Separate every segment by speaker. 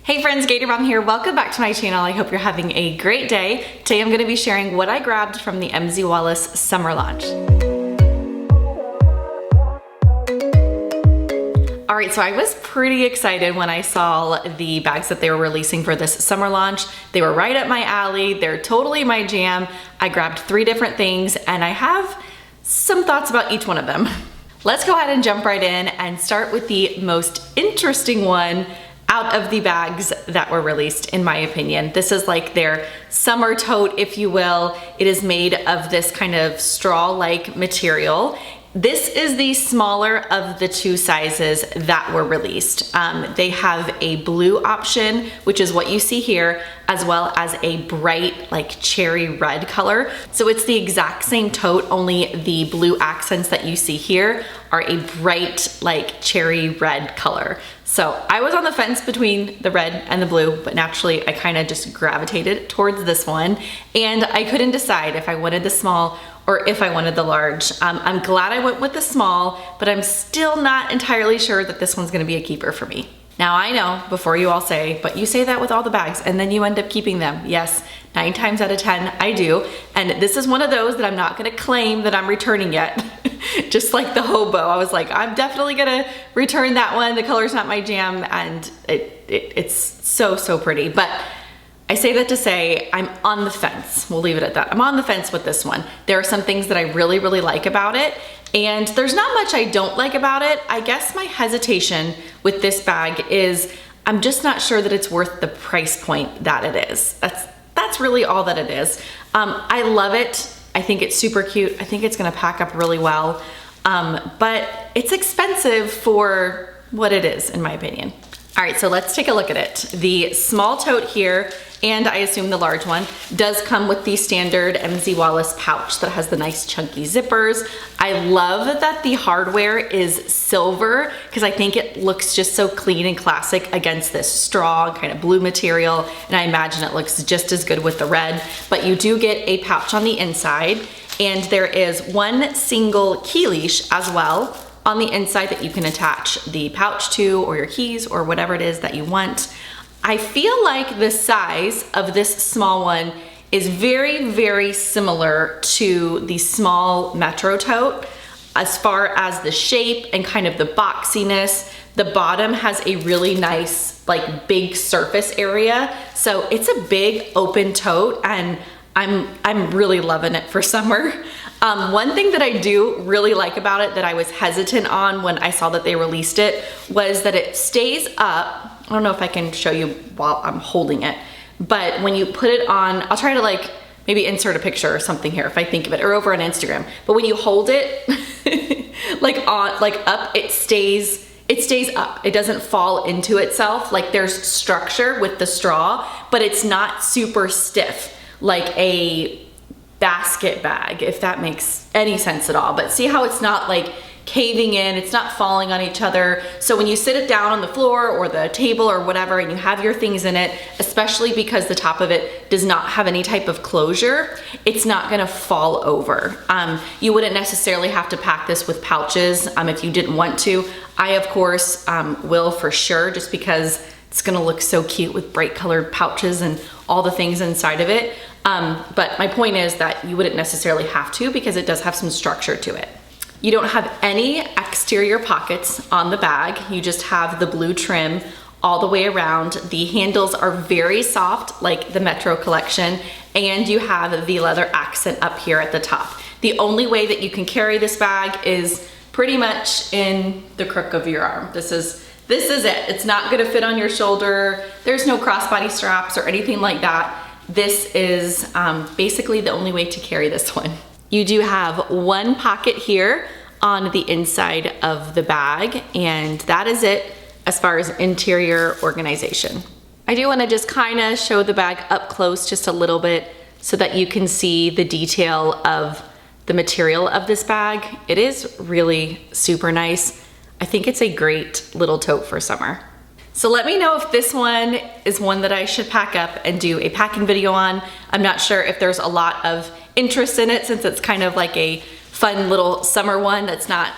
Speaker 1: Hey friends, Gator Mom here. Welcome back to my channel. I hope you're having a great day. Today I'm going to be sharing what I grabbed from the MZ Wallace summer launch. All right, so I was pretty excited when I saw the bags that they were releasing for this summer launch. They were right up my alley. They're totally my jam. I grabbed 3 different things and I have some thoughts about each one of them. Let's go ahead and jump right in and start with the most interesting one out of the bags that were released, in my opinion. This is like their summer tote, if you will. It is made of this kind of straw-like material. This is the smaller of the 2 sizes that were released. They have a blue option, which is what you see here, as well as a bright like cherry red color. So it's the exact same tote, only the blue accents that you see here are a bright like cherry red color. So I was on the fence between the red and the blue, but naturally I kind of just gravitated towards this one, and I couldn't decide if I wanted the small or if I wanted the large. I'm glad I went with the small, but I'm still not entirely sure that this one's gonna be a keeper for me. Now I know, before you all say, but you say that with all the bags and then you end up keeping them. Yes, 9 times out of 10 I do. And this is one of those that I'm not gonna claim that I'm returning yet. Just like the hobo, I was like, I'm definitely gonna return that one. The color's not my jam, and it's so pretty. But I say that to say I'm on the fence. We'll leave it at that. I'm on the fence with this one. There are some things that I really like about it, and there's not much I don't like about it. I guess my hesitation with this bag is I'm just not sure that it's worth the price point that it is. That's really all that it is. I love it. I think it's super cute. I think it's gonna pack up really well, but it's expensive for what it is, in my opinion. All right, so let's take a look at it. The small tote here, and I assume the large one, does come with the standard MZ Wallace pouch that has the nice chunky zippers. I love that the hardware is silver because I think it looks just so clean and classic against this straw kind of blue material, and I imagine it looks just as good with the red. But you do get a pouch on the inside, and there is one single key leash as well on the inside that you can attach the pouch to, or your keys, or whatever it is that you want. I feel like the size of this small one is very similar to the small Metro tote as far as the shape and kind of the boxiness. The bottom has a really nice like big surface area, so it's a big open tote, and I'm really loving it for summer. One thing that I do really like about it that I was hesitant on when I saw that they released it was that it stays up. I don't know if I can show you while I'm holding it, but when you put it on, I'll try to like maybe insert a picture or something here if I think of it, or over on Instagram. But when you hold it like up, it stays up. It doesn't fall into itself. Like there's structure with the straw, but it's not super stiff like a basket bag, if that makes any sense at all. But see how it's not like caving in, it's not falling on each other. So when you sit it down on the floor or the table or whatever and you have your things in it, especially because the top of it does not have any type of closure, it's not gonna fall over. You wouldn't necessarily have to pack this with pouches if you didn't want to. I of course will for sure, just because it's gonna look so cute with bright colored pouches and all the things inside of it. But my point is that you wouldn't necessarily have to, because it does have some structure to it. You don't have any exterior pockets on the bag. You just have the blue trim all the way around. The handles are very soft, like the Metro collection, and you have the leather accent up here at the top. The only way that you can carry this bag is pretty much in the crook of your arm. This is it. It's not gonna fit on your shoulder. There's no crossbody straps or anything like that. This is basically the only way to carry this one. You do have one pocket here on the inside of the bag, and that is it as far as interior organization. I do wanna just kinda show the bag up close just a little bit so that you can see the detail of the material of this bag. It is really super nice. I think it's a great little tote for summer. So let me know if this one is one that I should pack up and do a packing video on. I'm not sure if there's a lot of interest in it, since it's kind of like a fun little summer one that's not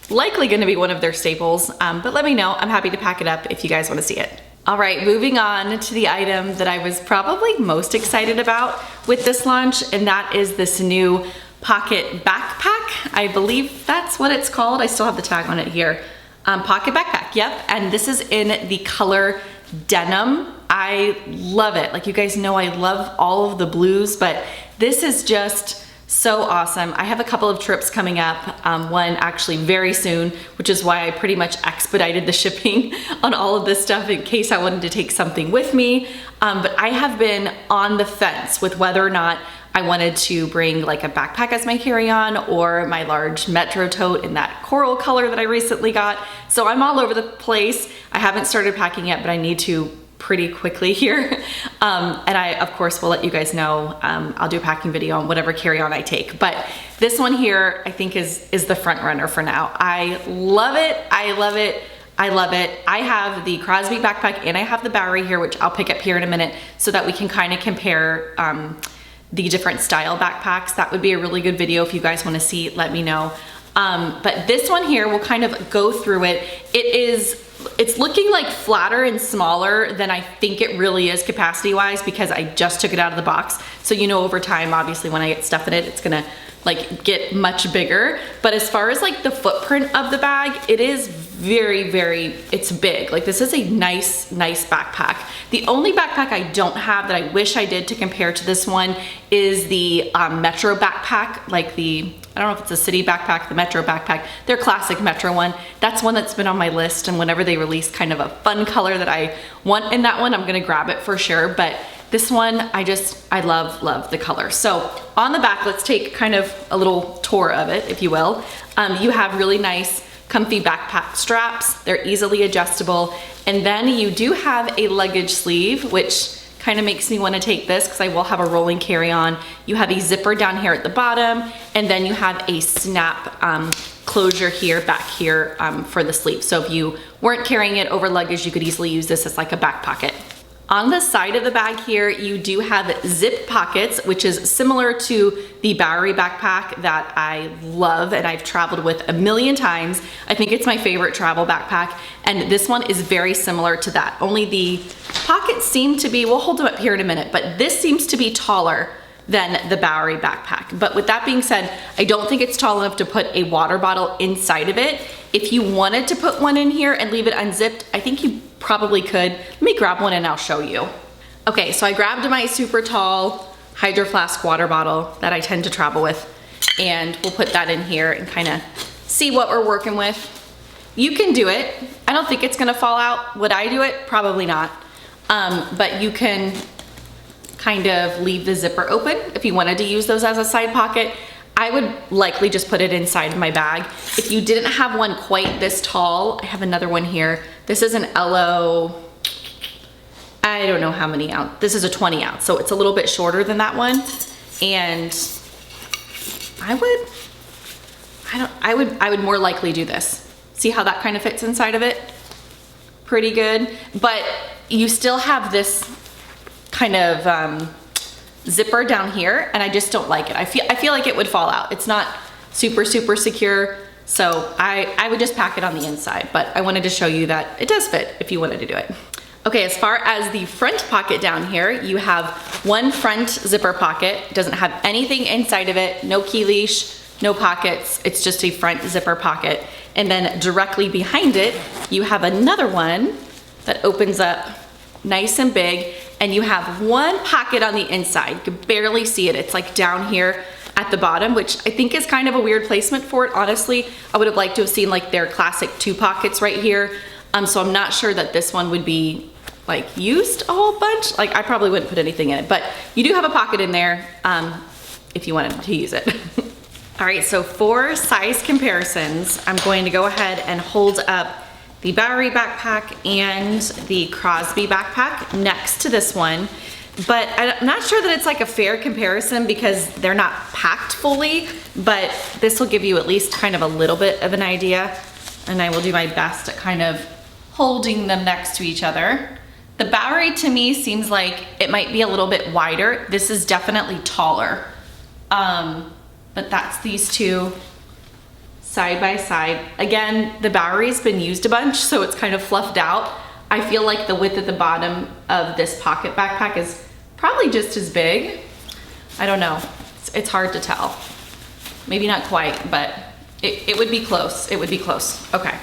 Speaker 1: likely gonna be one of their staples, but let me know. I'm happy to pack it up if you guys wanna see it. All right, moving on to the item that I was probably most excited about with this launch, and that is this new pocket backpack. I believe that's what it's called. I still have the tag on it here. Pocket backpack, yep. And this is in the color denim. I love it. Like, you guys know I love all of the blues, but this is just so awesome. I have a couple of trips coming up, one actually very soon, which is why I pretty much expedited the shipping on all of this stuff in case I wanted to take something with me. But I have been on the fence with whether or not I wanted to bring like a backpack as my carry-on or my large Metro tote in that coral color that I recently got. So I'm all over the place. I haven't started packing yet, but I need to pretty quickly here. And I, of course, will let you guys know. I'll do a packing video on whatever carry-on I take. But this one here, I think is the front runner for now. I love it. I love it. I love it. I have the Crosby backpack and I have the Bowery here, which I'll pick up here in a minute so that we can kind of compare the different style backpacks. That would be a really good video if you guys want to see, let me know. But this one here, we'll kind of go through it. It's looking like flatter and smaller than I think it really is capacity wise because I just took it out of the box. So you know, over time, obviously when I get stuff in it, it's gonna like get much bigger. But as far as like the footprint of the bag, it is very, it's big. Like, this is a nice backpack. The only backpack I don't have that I wish I did to compare to this one is the Metro backpack, like I don't know if it's a city backpack, the Metro backpack, their classic Metro one. That's one that's been on my list, and whenever they release kind of a fun color that I want in that one, I'm gonna grab it for sure. But this one, I love the color. So on the back, let's take kind of a little tour of it, if you will. You have really nice, comfy backpack straps. They're easily adjustable. And then you do have a luggage sleeve, which kind of makes me want to take this because I will have a rolling carry-on. You have a zipper down here at the bottom, and then you have a snap closure here, back here for the sleeve. So if you weren't carrying it over luggage, you could easily use this as like a back pocket. On the side of the bag here, you do have zip pockets, which is similar to the Bowery backpack that I love and I've traveled with a million times. I think it's my favorite travel backpack, and this one is very similar to that. Only the pockets seem to be, we'll hold them up here in a minute, but this seems to be taller than the Bowery backpack. But with that being said, I don't think it's tall enough to put a water bottle inside of it. If you wanted to put one in here and leave it unzipped, I think you probably could. Let me grab one and I'll show you. Okay, so I grabbed my super tall Hydro Flask water bottle that I tend to travel with, and we'll put that in here and kind of see what we're working with. You can do it. I don't think it's gonna fall out. Would I do it? Probably not. But you can kind of leave the zipper open if you wanted to use those as a side pocket. I would likely just put it inside my bag. If you didn't have one quite this tall, I have another one here. This is an LO, I don't know how many ounce. This is a 20 ounce, so it's a little bit shorter than that one. And I would more likely do this. See how that kind of fits inside of it? Pretty good, but you still have this kind of zipper down here, and I just don't like it. I feel like it would fall out. It's not super secure, so I would just pack it on the inside, but I wanted to show you that it does fit if you wanted to do it. Okay, as far as the front pocket down here, you have one front zipper pocket. It doesn't have anything inside of it, no key leash, no pockets. It's just a front zipper pocket. And then directly behind it, you have another one that opens up nice and big, and you have one pocket on the inside. You can barely see it. It's like down here at the bottom, which I think is kind of a weird placement for it. Honestly, I would have liked to have seen like their classic 2 pockets right here. So I'm not sure that this one would be like used a whole bunch. Like, I probably wouldn't put anything in it, but you do have a pocket in there if you wanted to use it. All right, so for size comparisons, I'm going to go ahead and hold up the Bowery backpack and the Crosby backpack next to this one. But I'm not sure that it's like a fair comparison because they're not packed fully, but this will give you at least kind of a little bit of an idea. And I will do my best at kind of holding them next to each other. The Bowery to me seems like it might be a little bit wider. This is definitely taller. But that's these two side by side. Again, the Bowery's been used a bunch, so it's kind of fluffed out. I feel like the width at the bottom of this pocket backpack is probably just as big. I don't know, it's hard to tell. Maybe not quite, but it would be close, it would be close. Okay,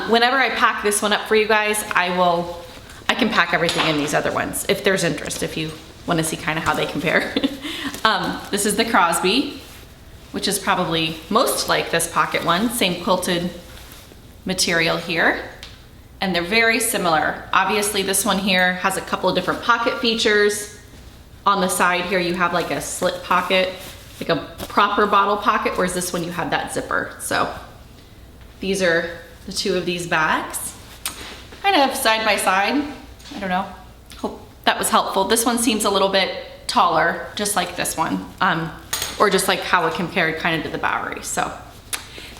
Speaker 1: whenever I pack this one up for you guys, I can pack everything in these other ones if there's interest, if you want to see kind of how they compare. This is the Crosby, which is probably most like this pocket one, same quilted material here. And they're very similar. Obviously this one here has a couple of different pocket features. On the side here you have like a slit pocket, like a proper bottle pocket, whereas this one you have that zipper. So these are the two of these bags. Kind of side by side. I don't know, hope that was helpful. This one seems a little bit taller, just like this one, or just like how it compared kind of to the Bowery. So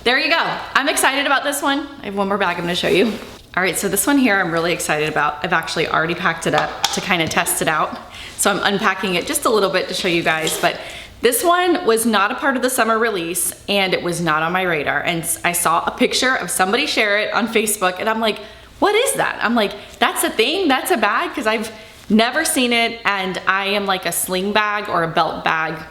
Speaker 1: there you go. I'm excited about this one. I have one more bag I'm gonna show you. All right, so this one here I'm really excited about. I've actually already packed it up to kind of test it out. So I'm unpacking it just a little bit to show you guys, but this one was not a part of the summer release and it was not on my radar. And I saw a picture of somebody share it on Facebook and I'm like, what is that? I'm like, that's a thing, that's a bag? Because I've never seen it and I am like a sling bag or a belt bag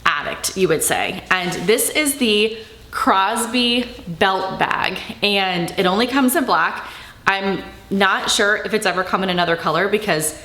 Speaker 1: addict, you would say. And this is the Crosby belt bag and it only comes in black. I'm not sure if it's ever come in another color because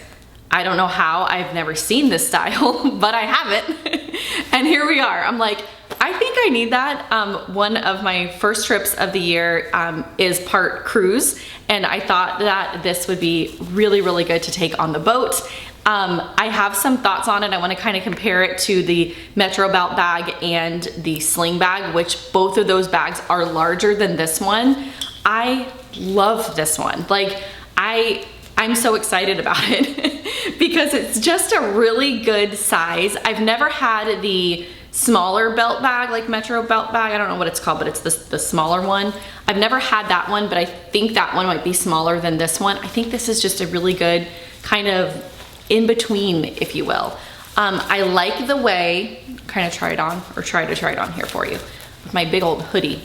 Speaker 1: I don't know how, I've never seen this style, but I have it. And here we are. I'm like, I think I need that. One of my first trips of the year is part cruise, and I thought that this would be really, really good to take on the boat. I have some thoughts on it. I want to kind of compare it to the Metro belt bag and the sling bag, which both of those bags are larger than this one. I love this one. Like, I'm so excited about it because it's just a really good size. I've never had the smaller belt bag, like Metro belt bag. I don't know what it's called, but it's the smaller one. I've never had that one, but I think that one might be smaller than this one. I think this is just a really good kind of in between, if you will. I like the way, kind of try it on, or try to try it on here for you, with my big old hoodie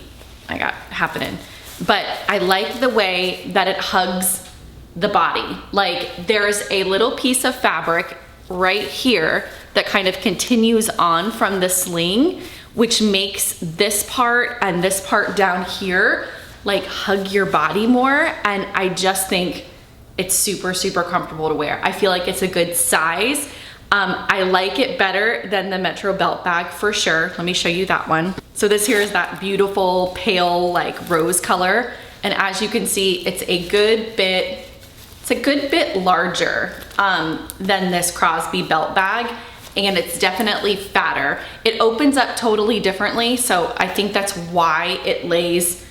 Speaker 1: I got happening. But I like the way that it hugs the body. Like, there's a little piece of fabric right here that kind of continues on from the sling, which makes this part and this part down here like hug your body more. And I just think it's super, super comfortable to wear. I feel like it's a good size. I like it better than the Metro belt bag for sure. Let me show you that one. So this here is that beautiful pale like rose color. And as you can see, it's a good bit larger than this Crosby belt bag, and it's definitely fatter. It opens up totally differently, so I think that's why it lays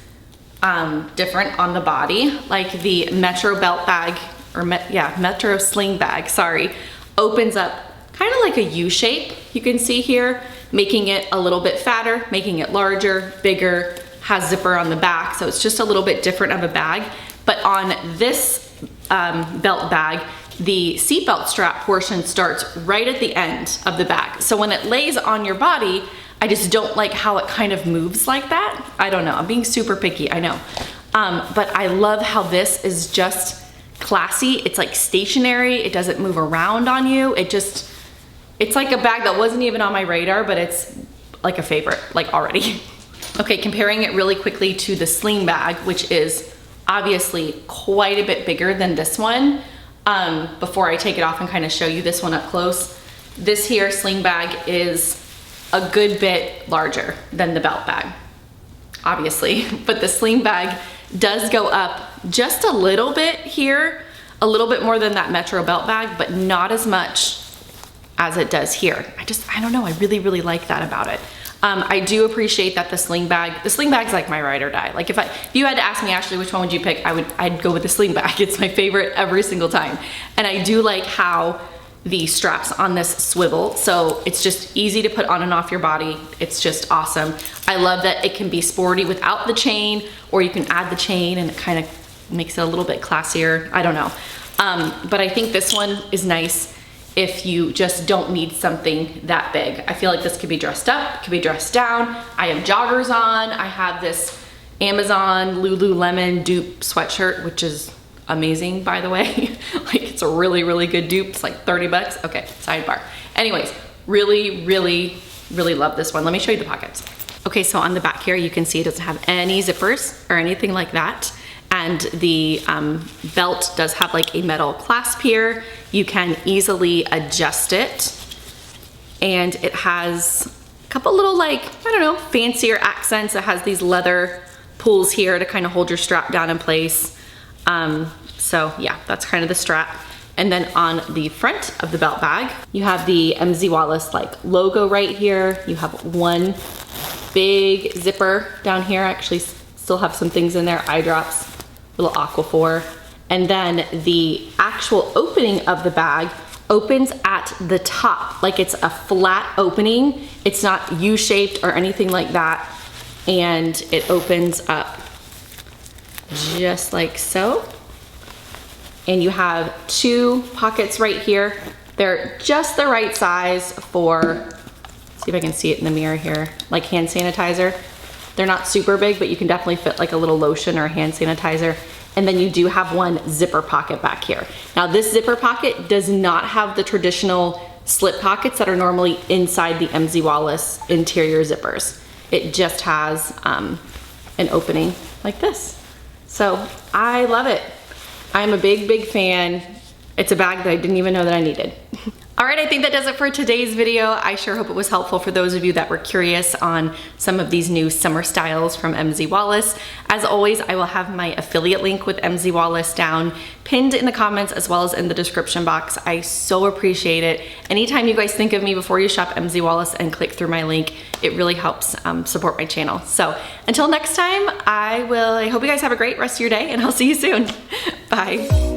Speaker 1: different on the body. Like the Metro belt bag, or Metro sling bag, sorry, opens up kind of like a U shape, you can see here, making it a little bit fatter, making it larger, bigger, has zipper on the back, so it's just a little bit different of a bag. But on this belt bag, the seatbelt strap portion starts right at the end of the bag. So when it lays on your body, I just don't like how it kind of moves like that. I don't know, I'm being super picky, I know. But I love how this is just classy. It's like stationary, it doesn't move around on you. It's like a bag that wasn't even on my radar, but it's like a favorite, like already. Okay, comparing it really quickly to the sling bag, which is obviously quite a bit bigger than this one. Before I take it off and kind of show you this one up close, this here sling bag is a good bit larger than the belt bag, obviously, but the sling bag does go up just a little bit here, a little bit more than that Metro belt bag, but not as much as it does here. I don't know, I really, really like that about it. I do appreciate that the sling bag's like my ride or die. Like if you had to ask me, Ashley, which one would you pick? I'd go with the sling bag. It's my favorite every single time. And I do like how the straps on this swivel, so it's just easy to put on and off your body. It's just awesome. I love that it can be sporty without the chain, or you can add the chain and it kind of makes it a little bit classier. I don't know. But I think this one is nice if you just don't need something that big. I feel like this could be dressed up, could be dressed down. I have joggers on. I have this Amazon Lululemon dupe sweatshirt, which is amazing, by the way. Like, it's a really, really good dupe. It's like 30 bucks. Okay, sidebar. Anyways, really, really, really love this one. Let me show you the pockets. Okay, so on the back here, you can see it doesn't have any zippers or anything like that. And the belt does have like a metal clasp here. You can easily adjust it. And it has a couple little, like, I don't know, fancier accents. It has these leather pulls here to kind of hold your strap down in place. So yeah, that's kind of the strap. And then on the front of the belt bag, you have the MZ Wallace like logo right here. You have one big zipper down here. I actually still have some things in there, eye drops, little Aquaphor. And then the actual opening of the bag opens at the top, like it's a flat opening. It's not U-shaped or anything like that. And it opens up just like so. And you have two pockets right here. They're just the right size for, see if I can see it in the mirror here, like hand sanitizer. They're not super big, but you can definitely fit like a little lotion or a hand sanitizer. And then you do have one zipper pocket back here. Now this zipper pocket does not have the traditional slip pockets that are normally inside the MZ Wallace interior zippers. It just has an opening like this. So I love it. I'm a big, big fan. It's a bag that I didn't even know that I needed. All right, I think that does it for today's video. I sure hope it was helpful for those of you that were curious on some of these new summer styles from MZ Wallace. As always, I will have my affiliate link with MZ Wallace down pinned in the comments as well as in the description box. I so appreciate it. Anytime you guys think of me before you shop MZ Wallace and click through my link, it really helps support my channel. So until next time, I hope you guys have a great rest of your day and I'll see you soon. Bye.